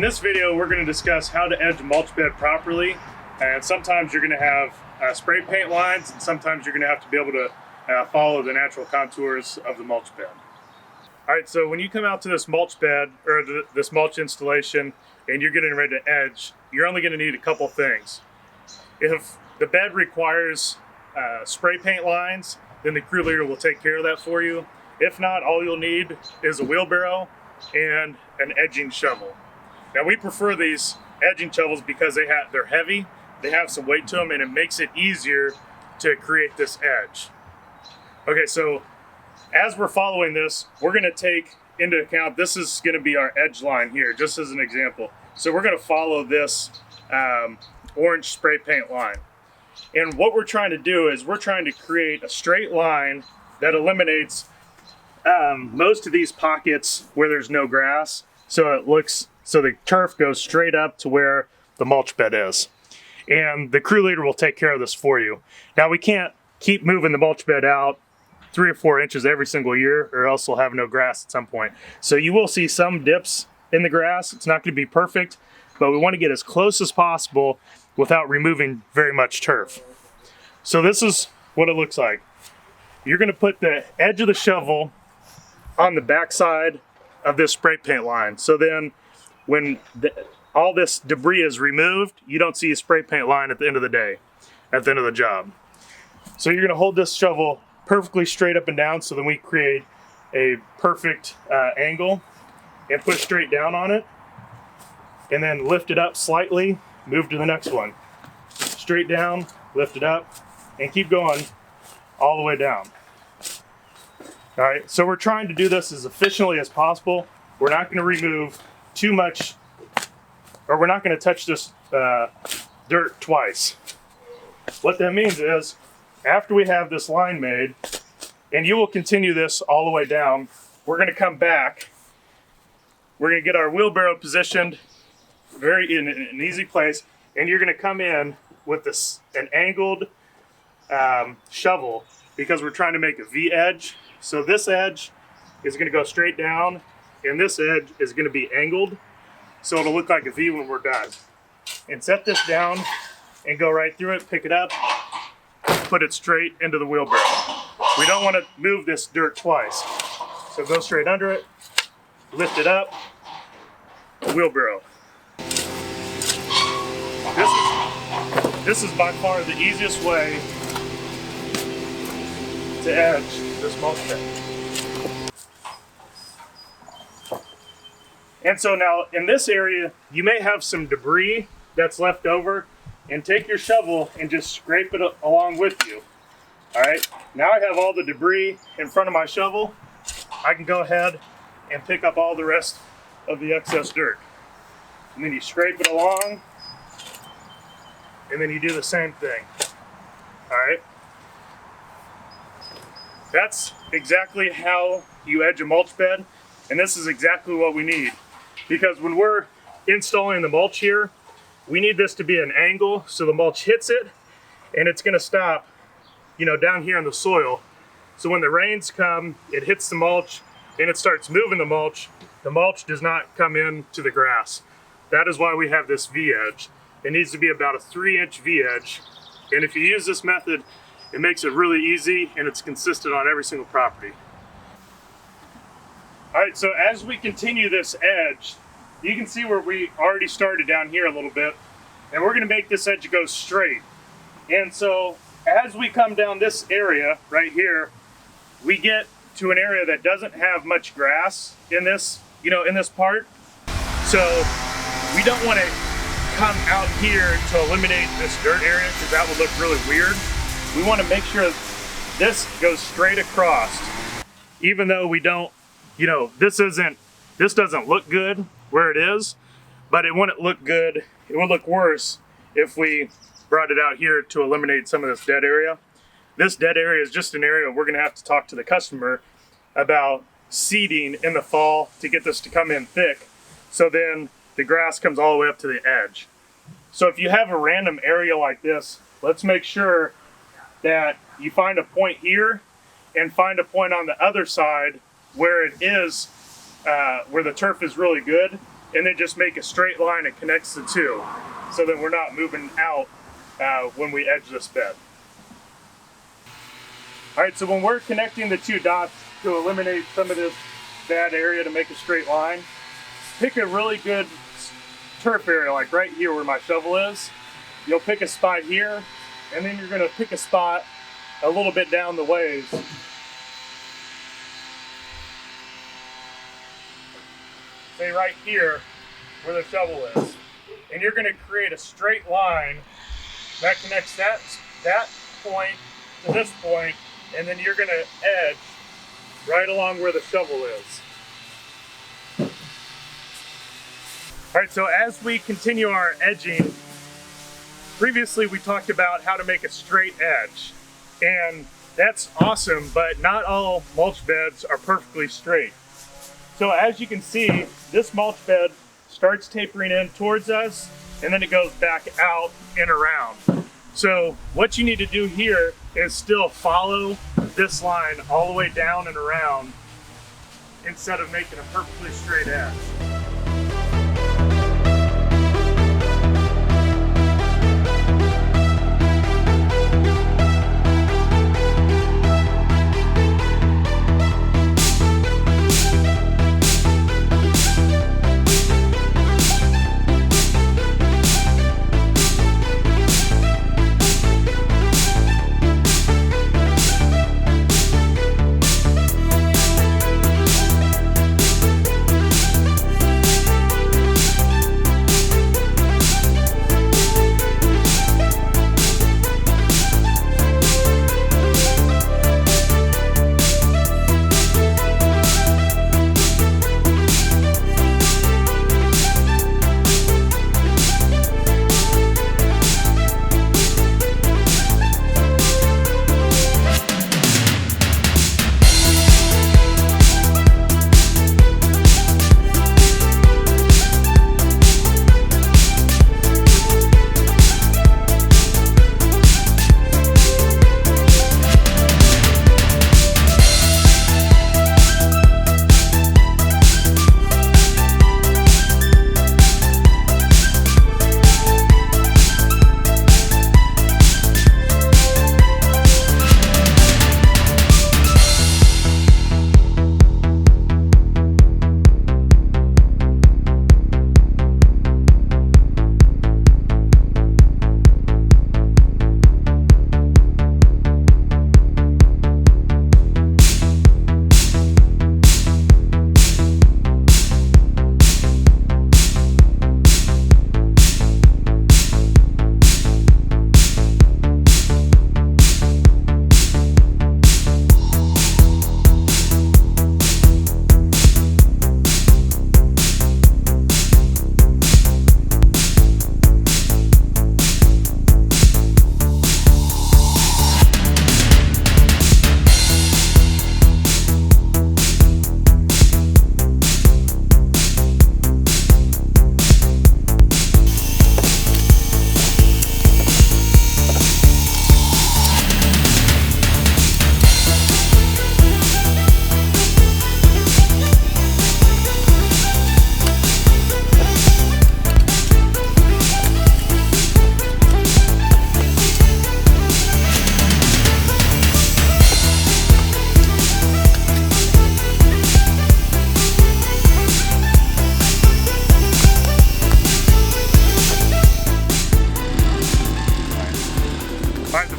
this video, we're going to discuss how to edge a mulch bed properly. And sometimes you're going to have spray paint lines, and sometimes you're going to have to be able to follow the natural contours of the mulch bed. All right, so when you come out to this mulch bed or this mulch installation and you're getting ready to edge, you're only going to need a couple things. If the bed requires spray paint lines, then the crew leader will take care of that for you. If not, all you'll need is a wheelbarrow and an edging shovel. Now, we prefer these edging shovels because they're heavy, they have some weight to them, and it makes it easier to create this edge. Okay, so as we're following this, we're going to take into account, this is going to be our edge line here, just as an example. So we're going to follow this orange spray paint line. And what we're trying to do is we're trying to create a straight line that eliminates most of these pockets where there's no grass, so the turf goes straight up to where the mulch bed is. And the crew leader will take care of this for you. Now, we can't keep moving the mulch bed out 3 or 4 inches every single year, or else we'll have no grass at some point. So you will see some dips in the grass. It's not going to be perfect, but we want to get as close as possible without removing very much turf. So this is what it looks like. You're going to put the edge of the shovel on the backside of this spray paint line. So then when all this debris is removed, you don't see a spray paint line at the end of the day, at the end of the job. So you're going to hold this shovel perfectly straight up and down, so then we create a perfect angle, and push straight down on it, and then lift it up slightly, move to the next one. Straight down, lift it up, and keep going all the way down. All right, so we're trying to do this as efficiently as possible. We're not going to remove too much, or we're not going to touch this dirt twice. What that means is, after we have this line made, and you will continue this all the way down, we're going to come back. We're going to get our wheelbarrow positioned in an easy place, and you're going to come in with an angled shovel, because we're trying to make a V edge. So this edge is going to go straight down, and this edge is going to be angled, so it'll look like a V when we're done. And set this down and go right through it, pick it up, put it straight into the wheelbarrow. We don't want to move this dirt twice. So go straight under it, lift it up, wheelbarrow. This is by far the easiest way to edge this mulch bed. And so now in this area, you may have some debris that's left over, and take your shovel and just scrape it along with you. All right, now I have all the debris in front of my shovel. I can go ahead and pick up all the rest of the excess dirt. And then you scrape it along, and then you do the same thing. All right. That's exactly how you edge a mulch bed, and this is exactly what we need. Because when we're installing the mulch here, we need this to be an angle so the mulch hits it, and it's going to stop, down here in the soil. So when the rains come, it hits the mulch and it starts moving the mulch. The mulch does not come into the grass. That is why we have this V edge. It needs to be about a 3-inch V edge. And if you use this method, it makes it really easy, and it's consistent on every single property. All right, so as we continue this edge, you can see where we already started down here a little bit, and we're going to make this edge go straight. And so as we come down this area right here, we get to an area that doesn't have much grass in this, in this part. So we don't want to come out here to eliminate this dirt area, because that would look really weird. We want to make sure this goes straight across, even though we don't, this doesn't look good where it is, but it wouldn't look good. It would look worse if we brought it out here to eliminate some of this dead area. This dead area is just an area we're going to have to talk to the customer about seeding in the fall to get this to come in thick, so then the grass comes all the way up to the edge. So if you have a random area like this, let's make sure that you find a point here and find a point on the other side where it is, where the turf is really good, and then just make a straight line that connects the two, so that we're not moving out when we edge this bed. All right, so when we're connecting the two dots to eliminate some of this bad area to make a straight line, pick a really good turf area, like right here where my shovel is. You'll pick a spot here, and then you're gonna pick a spot a little bit down the ways. Say right here where the shovel is. And you're gonna create a straight line that connects that point to this point, and then you're gonna edge right along where the shovel is. All right, so as we continue our edging, previously we talked about how to make a straight edge, and that's awesome, but not all mulch beds are perfectly straight. So as you can see, this mulch bed starts tapering in towards us, and then it goes back out and around. So what you need to do here is still follow this line all the way down and around instead of making a perfectly straight edge.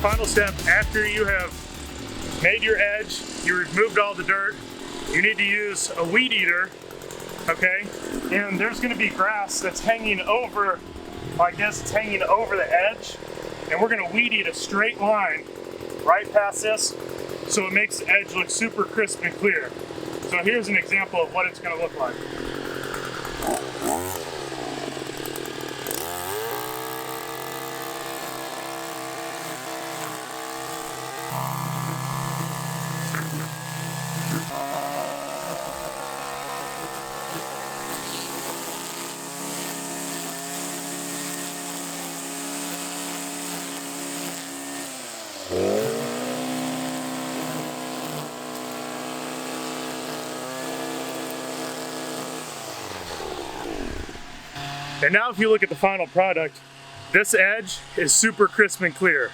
Final step, after you have made your edge, you removed all the dirt, you need to use a weed eater, okay? And there's gonna be grass that's hanging over, like this, it's hanging over the edge, and we're gonna weed eat a straight line right past this, so it makes the edge look super crisp and clear. So here's an example of what it's gonna look like. And now if you look at the final product, this edge is super crisp and clear.